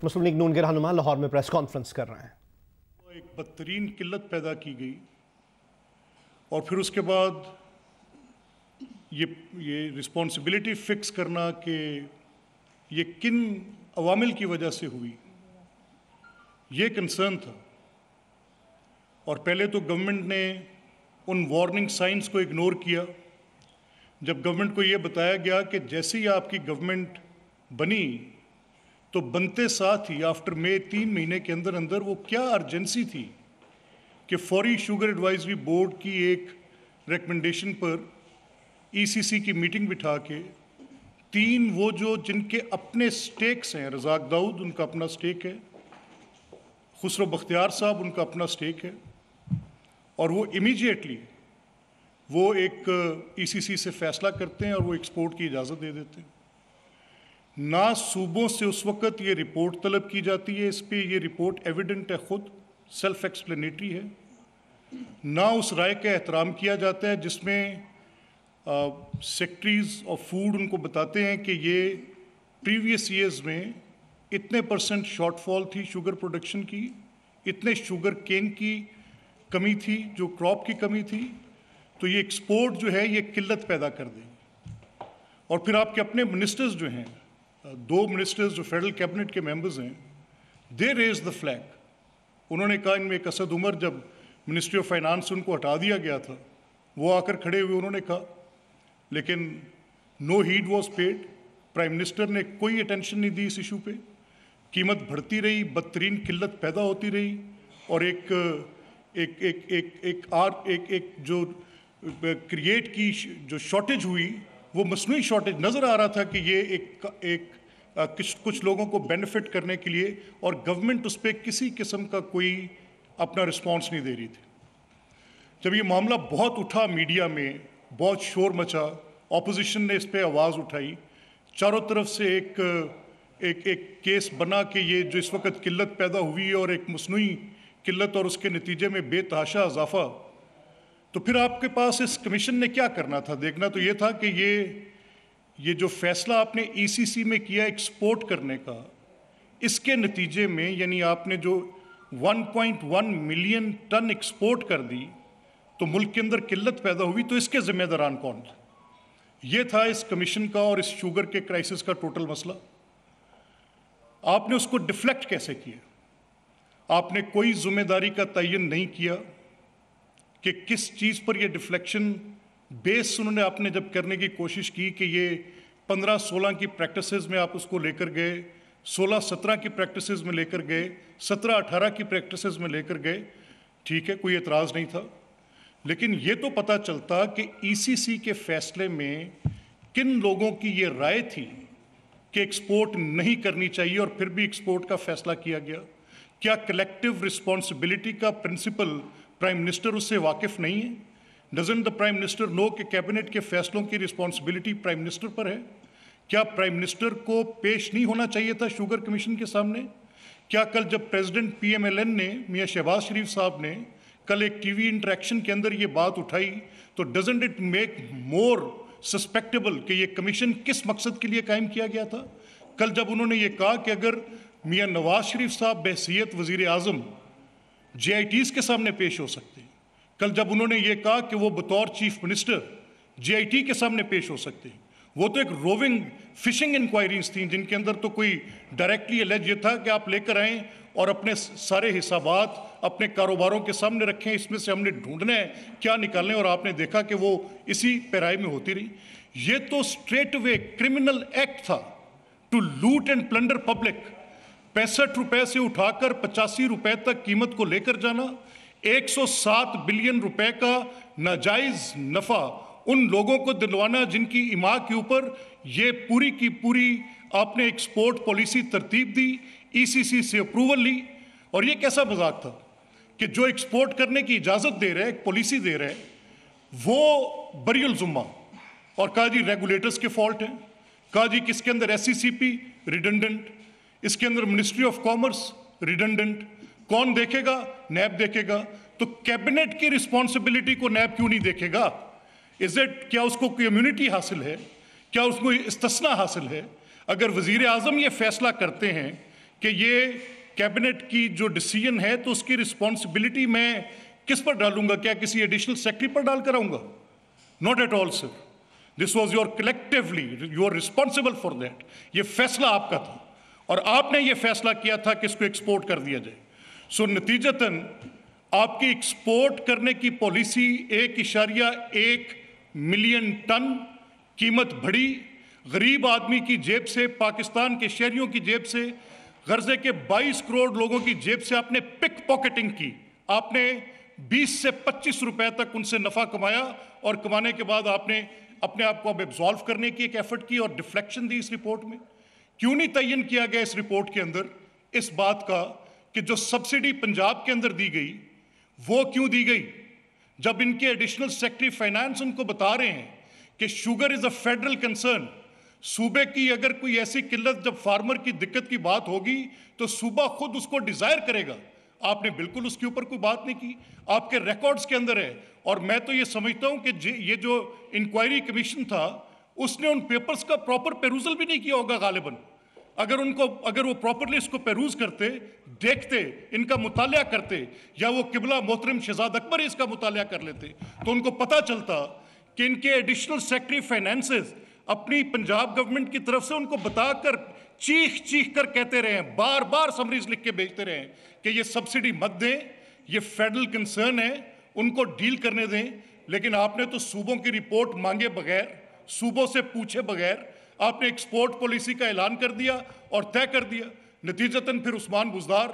मुस्लिम league नून के रहनुमा लाहौर में प्रेस कॉन्फ्रेंस कर रहे हैं। एक बदतरीन किल्लत पैदा की गई और फिर उसके बाद ये रिस्पॉन्सिबिलिटी फिक्स करना कि ये किन अवामिल की वजह से हुई, ये कंसर्न था। और पहले तो गवर्नमेंट ने उन वार्निंग साइंस को इग्नोर किया। जब गवर्नमेंट को ये बताया गया कि जैसे ही आपकी गवर्नमेंट बनी तो बनते साथ ही आफ्टर मई 3 महीने के अंदर अंदर वो क्या अर्जेंसी थी कि फौरी शुगर एडवाइजरी बोर्ड की एक रिकमेंडेशन पर ईसीसी की मीटिंग बिठा के 3 वो जो जिनके अपने स्टेक्स हैं, रज़ाक दाऊद उनका अपना स्टेक है, खुसरो बख्तियार साहब उनका अपना स्टेक है, और वो इमीडिएटली वो एक ईसीसी से फैसला करते हैं और वो एक्सपोर्ट की इजाज़त दे देते हैं। ना सूबों से उस वक़्त ये रिपोर्ट तलब की जाती है, इस पे ये रिपोर्ट एविडेंट है, खुद सेल्फ एक्सप्लेनेटरी है। ना उस राय का एहतराम किया जाता है जिसमें सेक्रेटरीज ऑफ फूड उनको बताते हैं कि ये प्रीवियस ईयर्स में इतने % शॉर्टफॉल थी शुगर प्रोडक्शन की, इतने शुगर केन की कमी थी, जो क्रॉप की कमी थी, तो ये एक्सपोर्ट जो है ये किल्लत पैदा कर देगी। और फिर आपके अपने मिनिस्टर्स जो हैं, 2 मिनिस्टर्स जो फेडरल कैबिनेट के मेंबर्स हैं, दे रेज द फ्लैग। उन्होंने कहा, इनमें एक असद उमर, जब मिनिस्ट्री ऑफ फाइनेंस उनको हटा दिया गया था, वो आकर खड़े हुए उन्होंने कहा, लेकिन no heed was paid. Prime minister ने कोई अटेंशन नहीं दी इस इशू पे। कीमत बढ़ती रही, बदतरीन किल्लत पैदा होती रही, और एक जो क्रिएट की जो शॉर्टेज हुई वो मसनूई शॉर्टेज नज़र आ रहा था कि ये कुछ लोगों को बेनिफिट करने के लिए, और गवर्नमेंट उस पर किसी किस्म का कोई अपना रिस्पांस नहीं दे रही थी। जब ये मामला बहुत उठा, मीडिया में बहुत शोर मचा, ऑपोजिशन ने इस पर आवाज़ उठाई, चारों तरफ से एक केस बना कि ये जो इस वक्त किल्लत पैदा हुई और एक मसनूई किल्लत और उसके नतीजे में बेतहाशा इजाफा, तो फिर आपके पास इस कमीशन ने क्या करना था? देखना तो ये था कि ये जो फैसला आपने ईसीसी में किया एक्सपोर्ट करने का, इसके नतीजे में यानी आपने जो 1.1 मिलियन टन एक्सपोर्ट कर दी तो मुल्क के अंदर किल्लत पैदा हुई, तो इसके जिम्मेदारान कौन थे? ये था इस कमीशन का और इस शुगर के क्राइसिस का टोटल मसला। आपने उसको डिफ्लेक्ट कैसे किया? आपने कोई जिम्मेदारी का तयन नहीं किया कि किस चीज़ पर यह डिफ्लेक्शन बेस उन्होंने आपने जब करने की कोशिश की कि ये 15-16 की प्रैक्टिसेस में आप उसको लेकर गए, 16-17 की प्रैक्टिसेस में लेकर गए, 17-18 की प्रैक्टिसेस में लेकर गए, ठीक है, कोई एतराज़ नहीं था। लेकिन ये तो पता चलता कि ईसीसी के फैसले में किन लोगों की ये राय थी कि एक्सपोर्ट नहीं करनी चाहिए और फिर भी एक्सपोर्ट का फैसला किया गया। क्या कलेक्टिव रिस्पॉन्सिबिलिटी का प्रिंसिपल प्राइम मिनिस्टर उससे वाकिफ़ नहीं है? Doesn't the prime minister know कि कैबिनेट के फैसलों की रिस्पॉन्सिबिलिटी प्राइम मिनिस्टर पर है? क्या प्राइम मिनिस्टर को पेश नहीं होना चाहिए था शुगर कमीशन के सामने? क्या कल जब प्रेसिडेंट PMLN ने, मियाँ शहबाज शरीफ साहब ने कल एक टीवी इंटरेक्शन के अंदर ये बात उठाई, तो doesn't it make more susceptible कि ये कमीशन किस मकसद के लिए कायम किया गया था? कल जब उन्होंने ये कहा कि अगर मियाँ नवाज शरीफ साहब बहसीयत वज़ीर आज़म JITs के सामने पेश हो सकते हैं, कल जब उन्होंने ये कहा कि वो बतौर चीफ मिनिस्टर JIT के सामने पेश हो सकते हैं, वो तो एक रोविंग फिशिंग इंक्वायरीज थी जिनके अंदर तो कोई डायरेक्टली एलेज ये था कि आप लेकर आएँ और अपने सारे हिसाबात अपने कारोबारों के सामने रखें, इसमें से हमने ढूंढना है क्या निकालने, और आपने देखा कि वो इसी पैराई में होती रही। ये तो स्ट्रेट वे क्रिमिनल एक्ट था to loot and plunder public. 65 रुपए से उठाकर 85 रुपए तक कीमत को लेकर जाना, 107 बिलियन रुपए का नाजायज नफा उन लोगों को दिलवाना जिनकी इमा के ऊपर ये पूरी की पूरी आपने एक्सपोर्ट पॉलिसी तरतीब दी, ईसीसी से अप्रूवल ली। और ये कैसा मजाक था कि जो एक्सपोर्ट करने की इजाज़त दे रहे हैं, पॉलिसी दे रहे हैं, वो बरियल जुम्मा, और कहा जी रेगुलेटर्स के फॉल्ट हैं, कहा जी किसके अंदर SCCP रिडंडेंट, इसके अंदर मिनिस्ट्री ऑफ कॉमर्स रिडंडेंट, कौन देखेगा? नैब देखेगा। तो कैबिनेट की रिस्पॉन्सिबिलिटी को नैब क्यों नहीं देखेगा? इज इट, क्या उसको कोई इम्यूनिटी हासिल है? क्या उसको इस्तिस्ना हासिल है? अगर वज़ीर आज़म ये फैसला करते हैं कि ये कैबिनेट की जो डिसीजन है तो उसकी रिस्पॉन्सिबिलिटी मैं किस पर डालूंगा? क्या किसी एडिशनल सेक्रेटरी पर डाल कर आऊंगा? Not at all sir, this was your collectively, you are responsible for that. ये फैसला आपका था और आपने ये फैसला किया था कि इसको एक्सपोर्ट कर दिया जाए। सो नतीजतन आपकी एक्सपोर्ट करने की पॉलिसी 1.1 मिलियन टन कीमत बढ़ी, गरीब आदमी की जेब से, पाकिस्तान के शहरियों की जेब से, गर्जे के 22 करोड़ लोगों की जेब से आपने पिक पॉकेटिंग की। आपने 20 से 25 रुपए तक उनसे नफा कमाया और कमाने के बाद आपने अपने आप को अब एब्जॉल्व करने की एक एफर्ट की और डिफ्लेक्शन दी इस रिपोर्ट में। क्यों नहीं तयन किया गया इस रिपोर्ट के अंदर इस बात का कि जो सब्सिडी पंजाब के अंदर दी गई वो क्यों दी गई, जब इनके एडिशनल सेक्रेटरी फाइनेंस उनको बता रहे हैं कि sugar is a federal concern. सूबे की अगर कोई ऐसी किल्लत, जब फार्मर की दिक्कत की बात होगी तो सूबा खुद उसको डिजायर करेगा। आपने बिल्कुल उसके ऊपर कोई बात नहीं की, आपके रिकॉर्ड्स के अंदर है। और मैं तो ये समझता हूं कि ये जो इंक्वायरी कमीशन था उसने उन पेपर्स का प्रॉपर पेरूजल भी नहीं किया होगा गालिबन। अगर वो प्रॉपरली इसको पेरूज करते, देखते, इनका मुतालिया करते, या वो किबला मोहतरम शहजाद अकबर इसका मुतालिया कर लेते, तो उनको पता चलता कि इनके एडिशनल सेक्रेटरी फाइनेंसेस अपनी पंजाब गवर्नमेंट की तरफ से उनको बताकर चीख चीख कर कहते रहे हैं, बार बार समरीज लिख के भेजते रहे हैं कि ये सब्सिडी मत दें, ये फेडरल कंसर्न है, उनको डील करने दें। लेकिन आपने तो सूबों की रिपोर्ट मांगे बगैर, सूबों से पूछे बगैर आपने एक्सपोर्ट पॉलिसी का ऐलान कर दिया और तय कर दिया। नतीजतन फिर उस्मान बुज़दार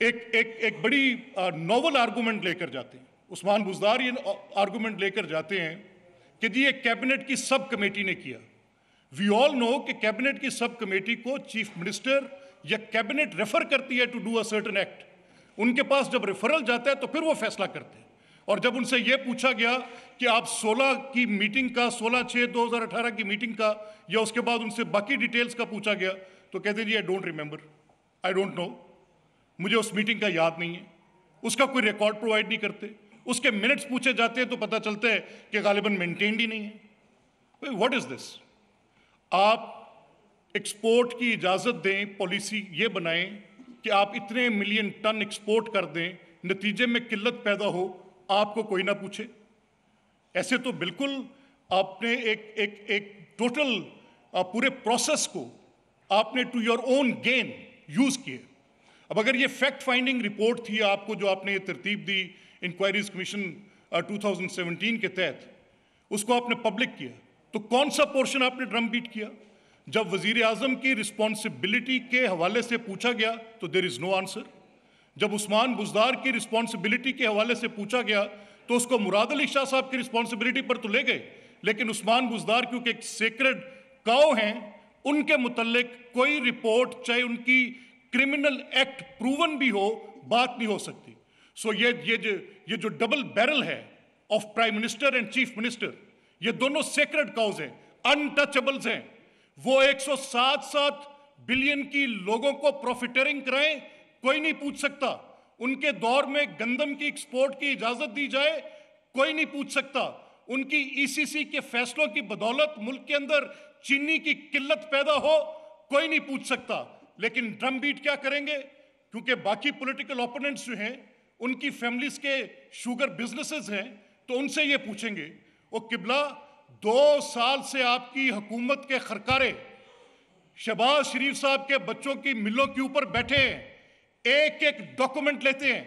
एक बड़ी नोवल आर्गूमेंट लेकर जाते हैं। उस्मान बुज़दार ये आर्गूमेंट लेकर जाते हैं कि जी ये कैबिनेट की सब कमेटी ने किया। वी ऑल नो कि कैबिनेट की सब कमेटी को चीफ मिनिस्टर या कैबिनेट रेफर करती है to do a certain act. उनके पास जब रेफरल जाता है तो फिर वो फैसला करते हैं। और जब उनसे ये पूछा गया कि आप 16 की मीटिंग का, 16/6/2018 की मीटिंग का, या उसके बाद उनसे बाकी डिटेल्स का पूछा गया, तो कहते जी I don't remember, I don't know, मुझे उस मीटिंग का याद नहीं है। उसका कोई रिकॉर्ड प्रोवाइड नहीं करते। उसके मिनट्स पूछे जाते हैं तो पता चलता है कि गालिबन मेंटेन्ड ही नहीं है। What is this? आप एक्सपोर्ट की इजाजत दें, पॉलिसी ये बनाएं कि आप इतने मिलियन टन एक्सपोर्ट कर दें, नतीजे में किल्लत पैदा हो, आपको कोई ना पूछे। ऐसे तो बिल्कुल आपने एक टोटल पूरे प्रोसेस को आपने to your own gain use किए। अब अगर ये फैक्ट फाइंडिंग रिपोर्ट थी आपको, जो आपने ये तरतीब दी इंक्वायरीज कमीशन 2017 के तहत, उसको आपने पब्लिक किया, तो कौन सा पोर्शन आपने ड्रम बीट किया? जब वजीर आजम की रिस्पॉन्सिबिलिटी के हवाले से पूछा गया तो देयर इज नो आंसर। जब उस्मान बुज़दार की रिस्पॉन्सिबिलिटी के हवाले से पूछा गया तो उसको मुराद अली शाह साहब की रिस्पॉन्सिबिलिटी पर तो ले गए, लेकिन उस्मान बुज़दार क्योंकि एक सेक्रेड काउ हैं, उनके मुतल्लिक कोई रिपोर्ट, चाहे उनकी क्रिमिनल एक्ट प्रूवन भी हो, बात नहीं हो सकती। सो ये जो डबल बैरल है of prime minister and chief minister, ये दोनों सेक्रेड काउज हैं, अनटचेबल्स हैं। वो 107 बिलियन की लोगों को प्रॉफिटरिंग कराएं, कोई नहीं पूछ सकता। उनके दौर में गंदम की एक्सपोर्ट की इजाजत दी जाए, कोई नहीं पूछ सकता। उनकी ईसीसी के फैसलों की बदौलत मुल्क के अंदर चीनी की किल्लत पैदा हो, कोई नहीं पूछ सकता। लेकिन ड्रम बीट क्या करेंगे? क्योंकि बाकी पॉलिटिकल ओपोनेंट्स जो हैं उनकी फैमिलीज के शुगर बिजनेसेस हैं, तो उनसे ये पूछेंगे, ओ किबला 2 साल से आपकी हुकूमत के खरकारे शहबाज शरीफ साहब के बच्चों की मिलों के ऊपर बैठे हैं, एक एक डॉक्यूमेंट लेते हैं।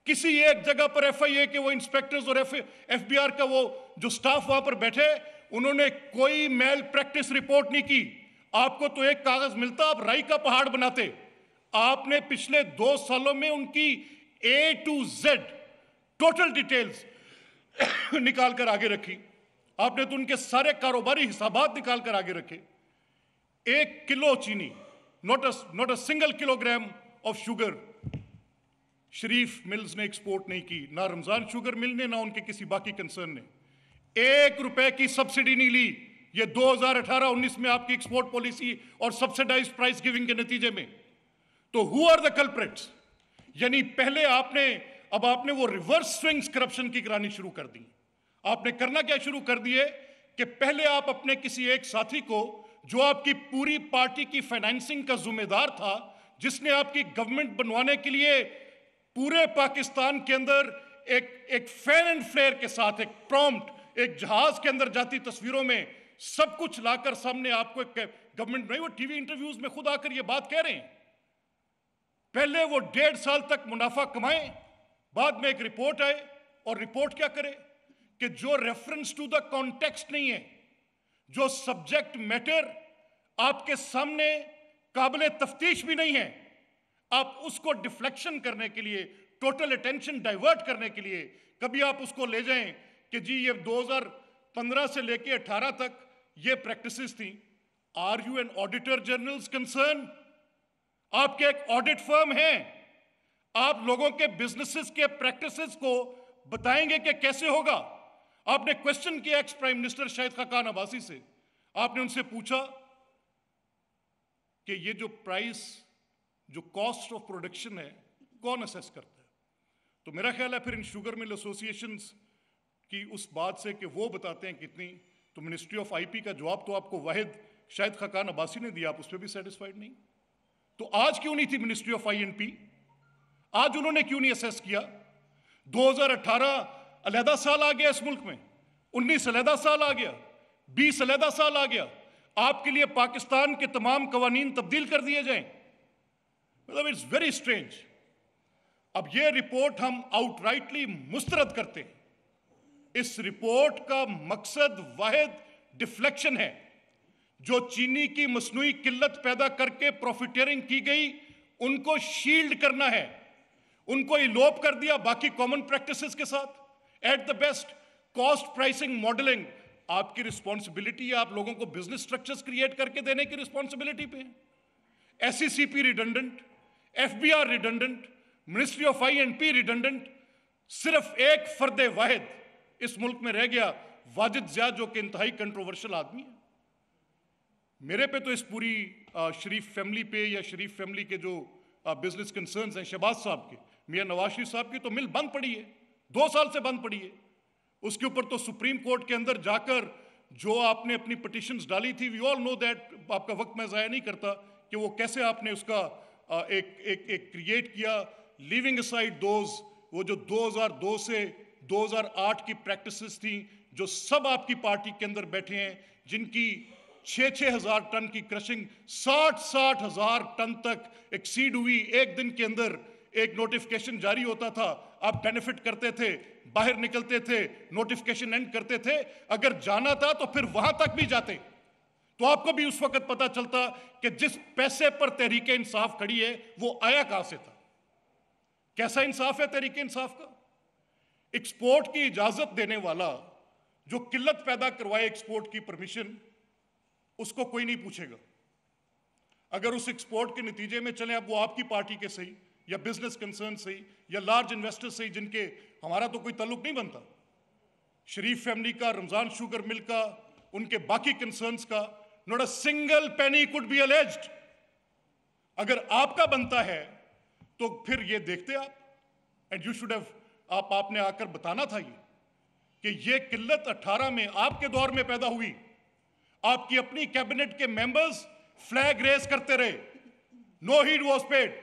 किसी एक जगह पर एफआईए के वो इंस्पेक्टर्स और एफबीआर का वो जो स्टाफ वहां पर बैठे, उन्होंने कोई मेल प्रैक्टिस रिपोर्ट नहीं की। आपको तो एक कागज मिलता, आप राई का पहाड़ बनाते। आपने पिछले 2 सालों में उनकी A to Z total details निकाल कर आगे रखी। आपने तो उनके सारे कारोबारी हिसाबात निकाल कर आगे रखे। 1 किलो चीनी, not a single kilogram of sugar Sharif mills ने एक्सपोर्ट नहीं की, ना रमजान शुगर मिल ने, ना उनके किसी बाकी कंसर्न ने। 1 रुपए की सब्सिडी नहीं ली। ये 2018-19 में आपकी एक्सपोर्ट पॉलिसी और सब्सिडाइज प्राइस गिविंग के नतीजे में। तो हु आर द कल्प्रिट्स? यानी पहले अब आपने वो रिवर्स स्विंग्स करप्शन की करानी शुरू कर दी। आपने करना क्या शुरू कर दिए कि पहले आप अपने किसी एक साथी को जो आपकी पूरी पार्टी की फाइनेंसिंग का जिम्मेदार था, जिसने आपकी गवर्नमेंट बनवाने के लिए पूरे पाकिस्तान के अंदर एक फैन एंड फ्लेयर के साथ, एक प्रॉम्प्ट, एक जहाज के अंदर जाती तस्वीरों में सब कुछ लाकर सामने आपको एक गवर्नमेंट नहीं, वो टीवी इंटरव्यूज में खुद आकर ये बात कह रहे हैं। पहले वो 1.5 साल तक मुनाफा कमाएं, बाद में एक रिपोर्ट आए और रिपोर्ट क्या करे कि जो रेफरेंस टू द कॉन्टेक्स्ट नहीं है, जो सब्जेक्ट मैटर आपके सामने काबिले तफ्तीश भी नहीं है, आप उसको डिफ्लेक्शन करने के लिए, टोटल अटेंशन डाइवर्ट करने के लिए कभी आप उसको ले जाएं कि जी ये 2015 से लेके 18 तक ये प्रैक्टिसेस थी। Are you an auditor general's concern? आपके एक ऑडिट फर्म है, आप लोगों के बिजनेसेस के प्रैक्टिसेस को बताएंगे कि कैसे होगा। आपने क्वेश्चन किया ex prime minister Shahid Khaqan Abbasi से, आपने उनसे पूछा कि ये जो प्राइस, जो कॉस्ट ऑफ प्रोडक्शन है, कौन असेस करता है? तो मेरा ख्याल है फिर इन शुगर मिल एसोसिएशंस की उस बात से कि वो बताते हैं कितनी, तो मिनिस्ट्री ऑफ आईपी का जवाब तो आपको वाहिद शाहिद खाकान अब्बासी ने दिया, आप उस पर भी सेटिस्फाइड नहीं। तो आज क्यों नहीं थी मिनिस्ट्री ऑफ आईएनपी? आज उन्होंने क्यों नहीं असेस किया? 2018 अलहदा साल आ गया इस मुल्क में, 19 अलहदा साल आ गया, 20 अलहदा साल आ गया, आपके लिए पाकिस्तान के तमाम कवानीन तब्दील कर दिए जाएं। मतलब इट्स वेरी स्ट्रेंज। अब ये रिपोर्ट हम आउटराइटली मुस्तरद करते हैं। इस रिपोर्ट का मकसद वाहिद डिफ्लेक्शन है। जो चीनी की मसनूई किल्लत पैदा करके प्रॉफिटियरिंग की गई, उनको शील्ड करना है, उनको इलोप कर दिया बाकी कॉमन प्रैक्टिसेस के साथ। At the best cost pricing modelling आपकी रिस्पॉन्सिबिलिटी है, आप लोगों को बिजनेस स्ट्रक्चर्स क्रिएट करके देने की रिस्पॉन्सिबिलिटी पे है। SECP redundant, FBR redundant, ministry of INP redundant, सिर्फ एक फर्दे वाहिद इस मुल्क में रह गया, वाजिद ज़िया, जो कि इंतहाई कंट्रोवर्शियल आदमी है। मेरे पे तो इस पूरी शरीफ फैमिली पे, या शरीफ फैमिली के जो बिजनेस कंसर्न्स हैं शहबाज साहब के, मियां नवाज शरीफ साहब की तो मिल बंद पड़ी है, 2 साल से बंद पड़ी है। उसके ऊपर तो सुप्रीम कोर्ट के अंदर जाकर जो आपने अपनी पिटिशंस डाली थी, वी ऑल नो दैट, आपका वक्त मैं ज़ाया नहीं करता कि वो कैसे आपने उसका एक क्रिएट किया, लीविंग असाइड दोज, वो जो 2002 से 2008 की प्रैक्टिसेस थी, जो सब आपकी पार्टी के अंदर बैठे हैं, जिनकी 6-6 हज़ार टन की क्रशिंग 60-60 हज़ार टन तक एक्सीड हुई। एक दिन के अंदर एक नोटिफिकेशन जारी होता था, आप बेनिफिट करते थे, बाहर निकलते थे, नोटिफिकेशन एंड करते थे। अगर जाना था तो फिर वहां तक भी जाते, तो आपको भी उस वक्त पता चलता कि जिस पैसे पर तहरीक इंसाफ खड़ी है वो आया कहां से था। कैसा इंसाफ है तहरीक इंसाफ का? एक्सपोर्ट की इजाजत देने वाला जो किल्लत पैदा करवाए एक्सपोर्ट की परमिशन, उसको कोई नहीं पूछेगा। अगर उस एक्सपोर्ट के नतीजे में चले, अब वो आपकी पार्टी के सही, या बिजनेस कंसर्न सही, या लार्ज इन्वेस्टर्स सही, जिनके हमारा तो कोई ताल्लुक नहीं बनता, शरीफ फैमिली का, रमजान शुगर मिल का, उनके बाकी कंसर्न्स का, not a single penny could be alleged. अगर आपका बनता है तो फिर ये देखते आप, एंड यू शुड हैव, आपने आकर बताना था ये कि ये किल्लत 18 में आपके दौर में पैदा हुई। आपकी अपनी कैबिनेट के मेंबर्स फ्लैग रेस करते रहे, no heed was paid.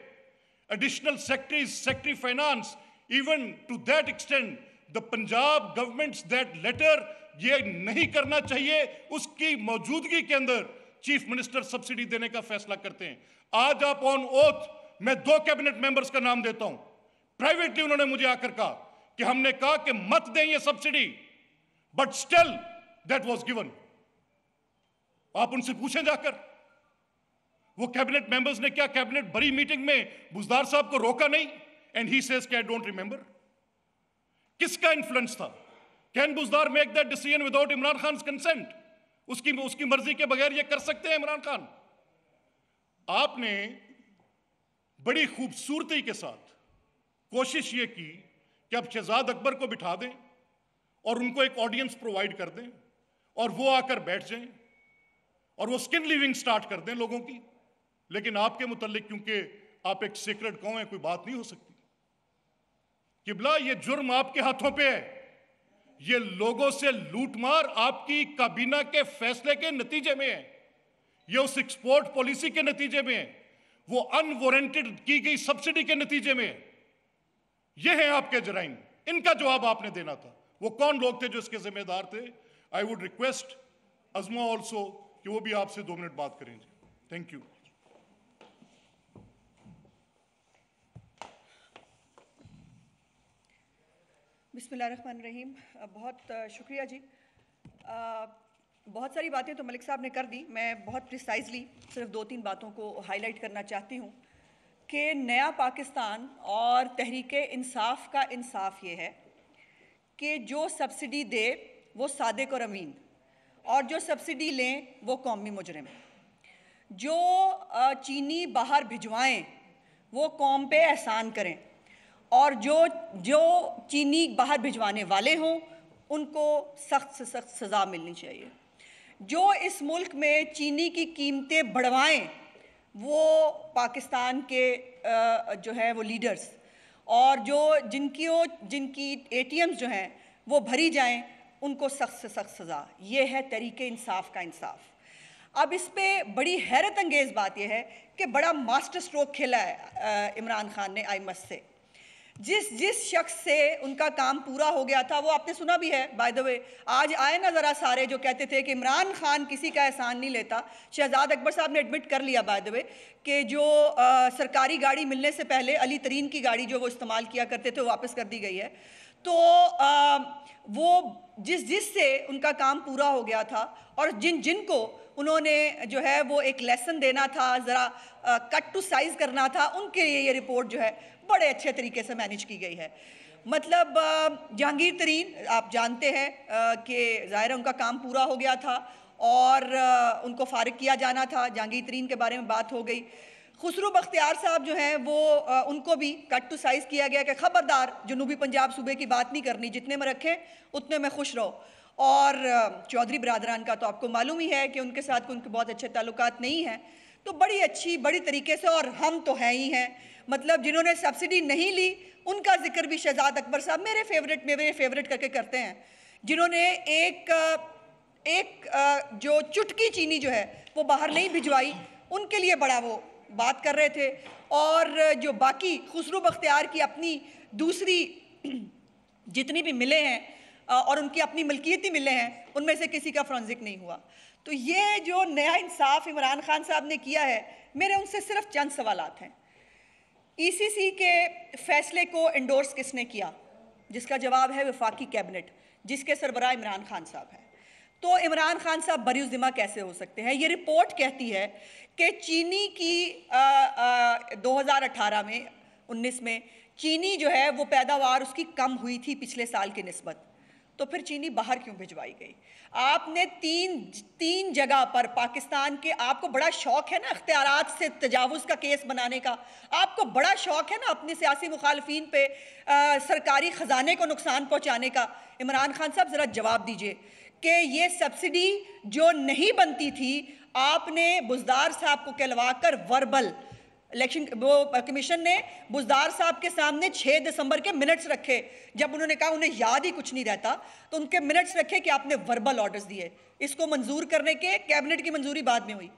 Additional secretaries, secretary finance, even to that extend the Punjab government's that letter, ये नहीं करना चाहिए, उसकी मौजूदगी के अंदर चीफ मिनिस्टर सब्सिडी देने का फैसला करते हैं। आज आप ऑन ओथ, मैं 2 कैबिनेट मेंबर्स का नाम देता हूं, प्राइवेटली उन्होंने मुझे आकर कहा कि हमने कहा कि मत दें ये subsidy, but still that was given. आप उनसे पूछें जाकर, वो कैबिनेट मेंबर्स ने क्या कैबिनेट बड़ी मीटिंग में बुजदार साहब को रोका नहीं? एंड ही सेज कि आई डोंट रिमेंबर। किसका इन्फ्लुएंस था? Can Buzdar make that decision without Imran Khan consent? उसकी मर्जी के बगैर ये कर सकते हैं इमरान खान? आपने बड़ी खूबसूरती के साथ कोशिश ये की कि अब शहजाद अकबर को बिठा दें और उनको एक ऑडियंस प्रोवाइड कर दें और वो आकर बैठ जाएं और वो स्किन लिविंग स्टार्ट कर दें लोगों की। लेकिन आपके मुतल्लिक, क्योंकि आप एक सीक्रेट कौन है, कोई बात नहीं हो सकती। किबला, ये जुर्म आपके हाथों पे है, ये लोगों से लूटमार आपकी काबीना के फैसले के नतीजे में है। ये उस एक्सपोर्ट पॉलिसी के नतीजे में है, वो अनवारंटेड की गई सब्सिडी के नतीजे में है। ये है आपके जराइम, इनका जवाब आपने देना था। वो कौन लोग थे जो इसके जिम्मेदार थे? I would request Ajma also कि वो भी आपसे 2 मिनट बात करेंगे। Thank you. बिस्मिल्लाहिर्रहमानिर्रहीम। बहुत शुक्रिया जी। बहुत सारी बातें तो मलिक साहब ने कर दी। मैं बहुत प्रिसाइजली सिर्फ 2-3 बातों को हाईलाइट करना चाहती हूँ कि नया पाकिस्तान और तहरीक इंसाफ का इंसाफ ये है कि जो सब्सिडी दे वो सादिक और अमीन, और जो सब्सिडी लें वो कौमी मुजरिम। जो चीनी बाहर भिजवाएं वो कौम पे एहसान करें, और जो चीनी बाहर भिजवाने वाले हों उनको सख्त से सख्त सज़ा मिलनी चाहिए। जो इस मुल्क में चीनी की कीमतें बढ़वाएं वो पाकिस्तान के जो है वो लीडर्स, और जिनकी ATMs जो हैं वो भरी जाएं उनको सख्त से सख्त सज़ा। ये है तरीके इंसाफ का इंसाफ। अब इस पे बड़ी हैरत अंगेज़ बात यह है कि बड़ा मास्टर स्ट्रोक खेला है इमरान खान ने आईमस से। जिस शख्स से उनका काम पूरा हो गया था, वो आपने सुना भी है बाय द वे। आज आए ना ज़रा सारे जो कहते थे कि इमरान खान किसी का एहसान नहीं लेता। शहजाद अकबर साहब ने एडमिट कर लिया बाय द वे कि जो सरकारी गाड़ी मिलने से पहले अली तरीन की गाड़ी जो वो इस्तेमाल किया करते थे वो वापस कर दी गई है। तो वो जिससे उनका काम पूरा हो गया था, और जिनको उन्होंने जो है वो एक लेसन देना था, ज़रा कट टू साइज़ करना था, उनके लिए ये रिपोर्ट जो है बड़े अच्छे तरीके से मैनेज की गई है। मतलब जहांगीर तरीन आप जानते हैं कि ज़ाहिर है उनका काम पूरा हो गया था और उनको फारिग किया जाना था। जहांगीर तरीन के बारे में बात हो गई। खुसरो बख्तियार साहब जो हैं वो उनको भी कट टू साइज़ किया गया कि ख़बरदार जनूबी पंजाब सूबे की बात नहीं करनी, जितने में रखें उतने में खुश रहो। और चौधरी बिरादरान का तो आपको मालूम ही है कि उनके साथ उनके बहुत अच्छे ताल्लुकात नहीं हैं। तो बड़ी तरीके से, और हम तो हैं ही हैं, मतलब जिन्होंने सब्सिडी नहीं ली उनका जिक्र भी शहजाद अकबर साहब मेरे फेवरेट करके करते हैं, जिन्होंने एक जो चुटकी चीनी जो है वो बाहर नहीं भिजवाई, उनके लिए बड़ा वो बात कर रहे थे। और जो बाकी खुसरो बख्तियार की अपनी दूसरी जितनी भी मिले हैं और उनकी अपनी मलकियती मिले हैं, उनमें से किसी का फॉरेंसिक नहीं हुआ। तो ये जो नया इंसाफ इमरान खान साहब ने किया है, मेरे उनसे सिर्फ चंद सवालात हैं। ECC के फैसले को एंडोर्स किसने किया? जिसका जवाब है वफाकी कैबिनेट, जिसके सरबराह इमरान खान साहब हैं। तो इमरान खान साहब बरीउज़्ज़िम्मा कैसे हो सकते हैं? ये रिपोर्ट कहती है कि चीनी की 2018 में 19 में चीनी जो है वो पैदावार उसकी कम हुई थी पिछले साल की निस्बत। तो फिर चीनी बाहर क्यों भिजवाई गई? आपने तीन जगह पर पाकिस्तान के, आपको बड़ा शौक है ना अख्तियारात से तजावुज़ का केस बनाने का, आपको बड़ा शौक है ना अपनी सियासी मुखालफीन पे सरकारी ख़जाने को नुकसान पहुँचाने का। इमरान खान साहब ज़रा जवाब दीजिए कि ये सब्सिडी जो नहीं बनती थी, आपने बुज़दार साहब को कहलवा कर वर्बल इलेक्शन कमीशन ने बुज़दार साहब के सामने 6 दिसंबर के मिनट्स रखे। जब उन्होंने कहा उन्हें याद ही कुछ नहीं रहता, तो उनके मिनट्स रखे कि आपने वर्बल ऑर्डर्स दिए। इसको मंजूर करने के कैबिनेट की मंजूरी बाद में हुई।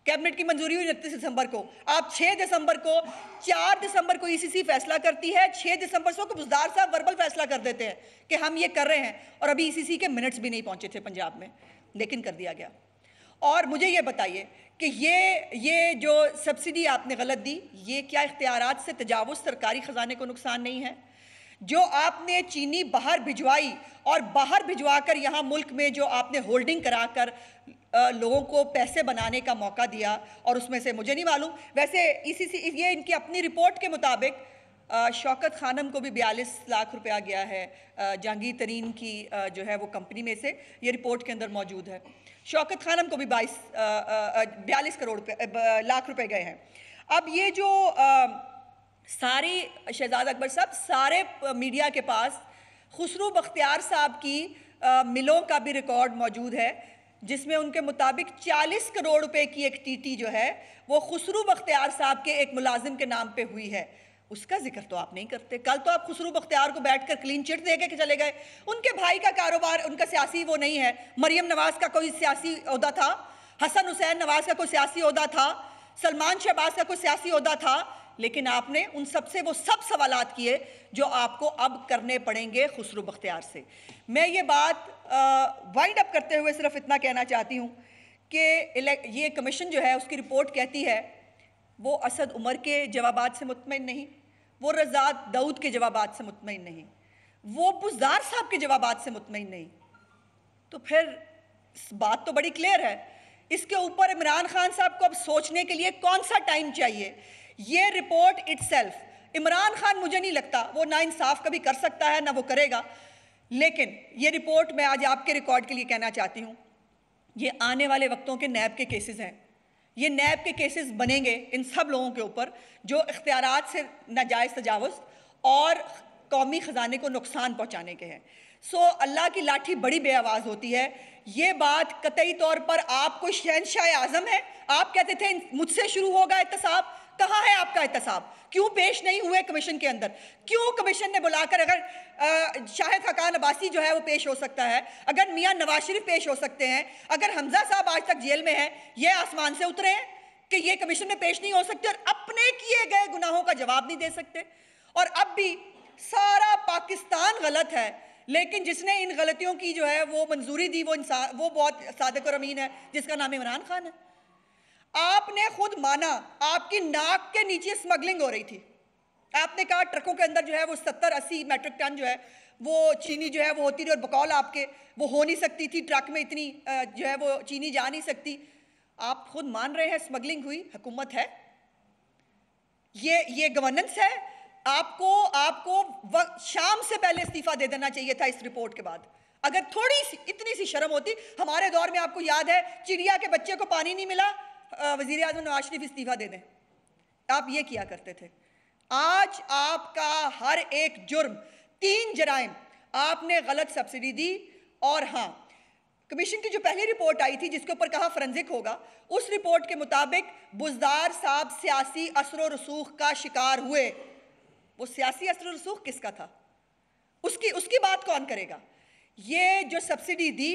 कैबिनेट की मंजूरी हुई 29 दिसंबर को। आप 6 दिसंबर को, 4 दिसंबर को ECC फैसला करती है, 6 दिसंबर को बुज़दार साहब वर्बल फैसला कर देते हैं कि हम ये कर रहे हैं, और अभी ECC के मिनट्स भी नहीं पहुंचे थे पंजाब में, लेकिन कर दिया गया। और मुझे ये बताइए कि ये जो सब्सिडी आपने गलत दी, ये क्या इख्तियारात से तजावुज़ सरकारी ख़जाने को नुकसान नहीं है? जो आपने चीनी बाहर भिजवाई और बाहर भिजवा कर यहाँ मुल्क में जो आपने होल्डिंग करा कर लोगों को पैसे बनाने का मौका दिया, और उसमें से मुझे नहीं मालूम, वैसे ECC ये इनकी अपनी रिपोर्ट के मुताबिक शौकत खानम को भी 42 लाख रुपया गया है जहांगीर तरीन की जो है वो कंपनी में से, ये रिपोर्ट के अंदर मौजूद है। शौकत खानम को भी 42 लाख रुपए गए हैं। अब ये जो सारी शहजाद अकबर साहब, सारे मीडिया के पास खुसरो बख्तियार साहब की मिलों का भी रिकॉर्ड मौजूद है, जिसमें उनके मुताबिक 40 करोड़ रुपए की एक TT जो है वो खुसरो बख्तियार साहब के एक मुलाजिम के नाम पे हुई है। उसका जिक्र तो आप नहीं करते। कल तो आप खुसरो बख्तियार को बैठकर क्लीन चिट दे के चले गए। उनके भाई का कारोबार, उनका सियासी वो नहीं है। मरियम नवाज का कोई सियासी ओहदा था? हसन हुसैन नवाज का कोई सियासी ओहदा था, सलमान शहबाज का कोई सियासी ओहदा था, लेकिन आपने उन सबसे वो सब सवालात किए जो आपको अब करने पड़ेंगे खुसरो बख्तियार से। मैं ये बात वाइंड अप करते हुए सिर्फ इतना कहना चाहती हूँ कि ये कमीशन जो है उसकी रिपोर्ट कहती है वो असद उमर के जवाबात से मुतमईन नहीं, वो रज़ा दाऊद के जवाबात से मुतमईन नहीं, वो बुज़दार साहब के जवाबात से मुतमईन नहीं। तो फिर बात तो बड़ी क्लियर है। इसके ऊपर इमरान खान साहब को अब सोचने के लिए कौन सा टाइम चाहिए? ये रिपोर्ट इटसेल्फ, इमरान खान मुझे नहीं लगता वो ना इंसाफ कभी कर सकता है ना वो करेगा, लेकिन ये रिपोर्ट मैं आज आपके रिकॉर्ड के लिए कहना चाहती हूँ, ये आने वाले वक्तों के नैब के केसेस हैं। ये नैब के केसेस बनेंगे इन सब लोगों के ऊपर जो इख्तियारात से नाजायज़ तजावुज़ और कौमी ख़जाने को नुकसान पहुँचाने के हैं। सो अल्लाह की लाठी बड़ी बेआवाज़ होती है। ये बात कतई तौर पर आप कोई शहंशाह आज़म है। आप कहते थे मुझसे शुरू होगा एहतसाब, कहाँ है आपका एहतसाब? क्यों पेश नहीं हुए कमीशन के अंदर? क्यों कमीशन ने बुलाकर, अगर शाहिद खकान अब्बासी जो है वो पेश हो सकता है, अगर मियाँ नवाज शरीफ पेश हो सकते हैं, अगर हमजा साहब आज तक जेल में हैं, ये आसमान से उतरे हैं कि ये कमीशन में पेश नहीं हो सकते और अपने किए गए गुनाहों का जवाब नहीं दे सकते? और अब भी सारा पाकिस्तान गलत है, लेकिन जिसने इन गलतियों की जो है वो मंजूरी दी वो इंसान, वो बहुत सादिक और अमीन है जिसका नाम इमरान खान है। आपने खुद माना आपकी नाक के नीचे स्मगलिंग हो रही थी। आपने कहा ट्रकों के अंदर जो है वो 70-80 मैट्रिक टन जो है वो चीनी जो है वो होती रही और बकौल आपके वो हो नहीं सकती थी, ट्रक में इतनी जो है वो चीनी जा नहीं सकती। आप खुद मान रहे हैं स्मगलिंग हुई, हुकूमत है, ये गवर्नेंस है। आपको शाम से पहले इस्तीफा दे देना चाहिए था इस रिपोर्ट के बाद। अगर थोड़ी सी इतनी सी शर्म होती। हमारे दौर में आपको याद है चिड़िया के बच्चे को पानी नहीं मिला, वजीर आज़म नवाज शरीफ इस्तीफा दे दें, आप ये किया करते थे। आज आपका हर एक जुर्म, 3 जराइम, आपने गलत सब्सिडी दी। और हाँ, कमीशन की जो पहली रिपोर्ट आई थी जिसके ऊपर कहा फॉरेंसिक होगा, उस रिपोर्ट के मुताबिक बुज़दार साहब सियासी असर रसूख का शिकार हुए। वो सियासी असर रसूख किसका था? उसकी बात कौन करेगा? ये जो सब्सिडी दी,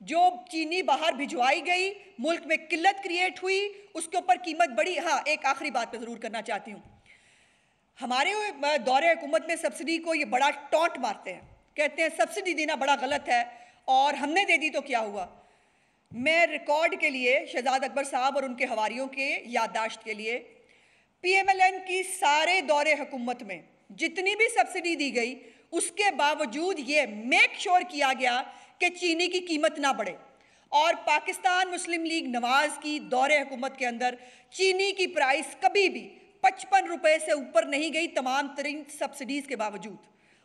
जो चीनी बाहर भिजवाई गई, मुल्क में किल्लत क्रिएट हुई, उसके ऊपर कीमत बढ़ी। हाँ, एक आखिरी बात पे ज़रूर करना चाहती हूँ। हमारे दौरे हुकूमत में सब्सिडी को ये बड़ा टॉन्ट मारते हैं, कहते हैं सब्सिडी देना बड़ा गलत है और हमने दे दी तो क्या हुआ। मैं रिकॉर्ड के लिए शहजाद अकबर साहब और उनके हवारियों के याददाश्त के लिए, PMLN की सारे दौरे हुकूमत में जितनी भी सब्सिडी दी गई, उसके बावजूद ये मेक श्योर किया गया कि चीनी की कीमत ना बढ़े। और पाकिस्तान मुस्लिम लीग नवाज की दौरे हुकूमत के अंदर चीनी की प्राइस कभी भी 55 रुपए से ऊपर नहीं गई, तमाम तरीन सब्सिडीज़ के बावजूद।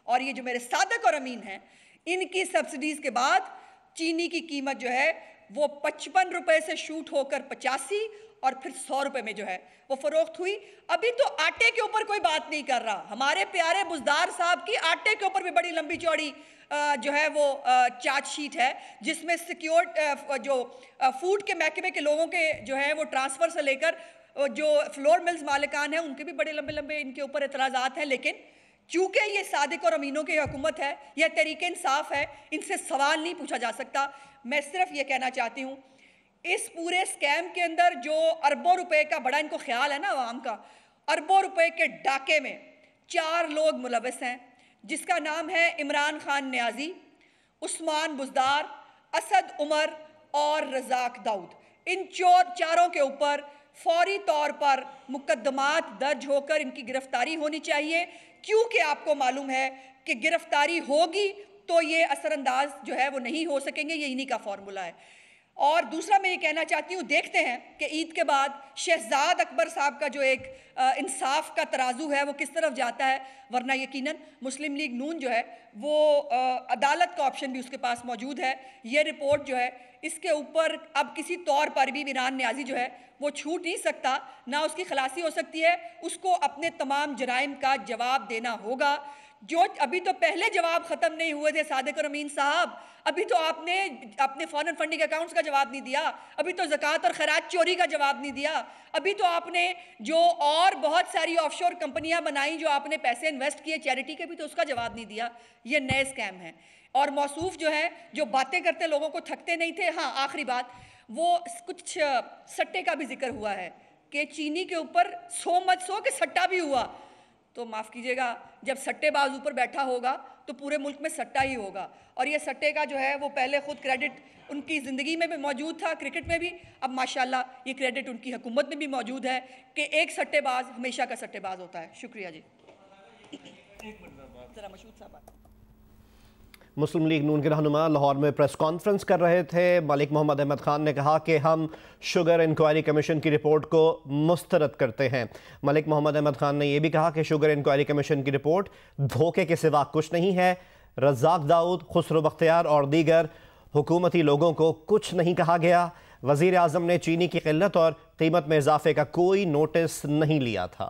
और ये जो मेरे सादिक और अमीन हैं, इनकी सब्सिडीज़ के बाद चीनी की कीमत जो है वो 55 रुपए से शूट होकर 85 और फिर 100 रुपए में जो है वो फरोख्त हुई। अभी तो आटे के ऊपर कोई बात नहीं कर रहा। हमारे प्यारे बुज़दार साहब की आटे के ऊपर भी बड़ी लंबी चौड़ी जो है वो चार्जशीट है, जिसमें सिक्योर जो फूड के महकमे के लोगों के जो है वो ट्रांसफ़र से लेकर जो फ्लोर मिल्स मालिकान हैं उनके भी बड़े लंबे लंबे इनके ऊपर एतराज़ात हैं। लेकिन चूँकि ये सादिक और अमीनों की हुकूमत है, यह तहरीक इंसाफ है, इनसे सवाल नहीं पूछा जा सकता। मैं सिर्फ ये कहना चाहती हूँ, इस पूरे स्कैम के अंदर जो अरबों रुपए का बड़ा इनको ख्याल है ना अवाम का, अरबों रुपए के डाके में 4 लोग मुलविस हैं, जिसका नाम है इमरान खान न्याजी, उस्मान बुज़दार, असद उमर और रज़ाक दाऊद। इन चारों के ऊपर फौरी तौर पर मुकदमात दर्ज होकर इनकी गिरफ्तारी होनी चाहिए, क्योंकि आपको मालूम है कि गिरफ्तारी होगी तो ये असरअंदाज जो है वो नहीं हो सकेंगे। ये इन्हीं का फॉर्मूला है। और दूसरा मैं ये कहना चाहती हूँ, देखते हैं कि ईद के बाद शहजाद अकबर साहब का जो एक इंसाफ का तराजू है वो किस तरफ जाता है, वरना यकीनन मुस्लिम लीग नून जो है वो अदालत का ऑप्शन भी उसके पास मौजूद है। ये रिपोर्ट जो है इसके ऊपर अब किसी तौर पर भी इमरान न्याजी जो है वो छूट नहीं सकता, ना उसकी खलासी हो सकती है। उसको अपने तमाम जराइम का जवाब देना होगा। जो अभी तो पहले जवाब ख़त्म नहीं हुए थे सादिक और अमीन साहब, अभी तो आपने अपने फॉरेन फंडिंग अकाउंट्स का जवाब नहीं दिया, अभी तो ज़कात और खैरात चोरी का जवाब नहीं दिया, अभी तो आपने जो और बहुत सारी ऑफशोर कंपनियां बनाई जो आपने पैसे इन्वेस्ट किए चैरिटी के, भी तो उसका जवाब नहीं दिया। ये नए स्कैम हैं। और मौसूफ जो है जो बातें करते लोगों को थकते नहीं थे। हाँ, आखिरी बात, वो कुछ सट्टे का भी जिक्र हुआ है कि चीनी के ऊपर सो मत सो कि सट्टा भी हुआ। तो माफ़ कीजिएगा, जब सट्टेबाज ऊपर बैठा होगा तो पूरे मुल्क में सट्टा ही होगा। और ये सट्टे का जो है वो पहले खुद क्रेडिट उनकी ज़िंदगी में भी मौजूद था, क्रिकेट में भी, अब माशाल्लाह ये क्रेडिट उनकी हुकूमत में भी मौजूद है कि एक सट्टेबाज हमेशा का सट्टेबाज होता है। शुक्रिया जी। ज़रा मशहूद साहब। मुस्लिम लीग नून के रहनुमा लाहौर में प्रेस कॉन्फ्रेंस कर रहे थे। मलिक मोहम्मद अहमद खान ने कहा कि हम शुगर इंक्वायरी कमीशन की रिपोर्ट को मुस्तरद करते हैं। मलिक मोहम्मद अहमद खान ने यह भी कहा कि शुगर इंक्वायरी कमीशन की रिपोर्ट धोखे के सिवा कुछ नहीं है। रज़ाक दाऊद, खुसरो बख्तियार और दीगर हुकूमती लोगों को कुछ नहीं कहा गया। वज़ीर आज़म ने चीनी की किल्लत और कीमत में इजाफे का कोई नोटिस नहीं लिया था।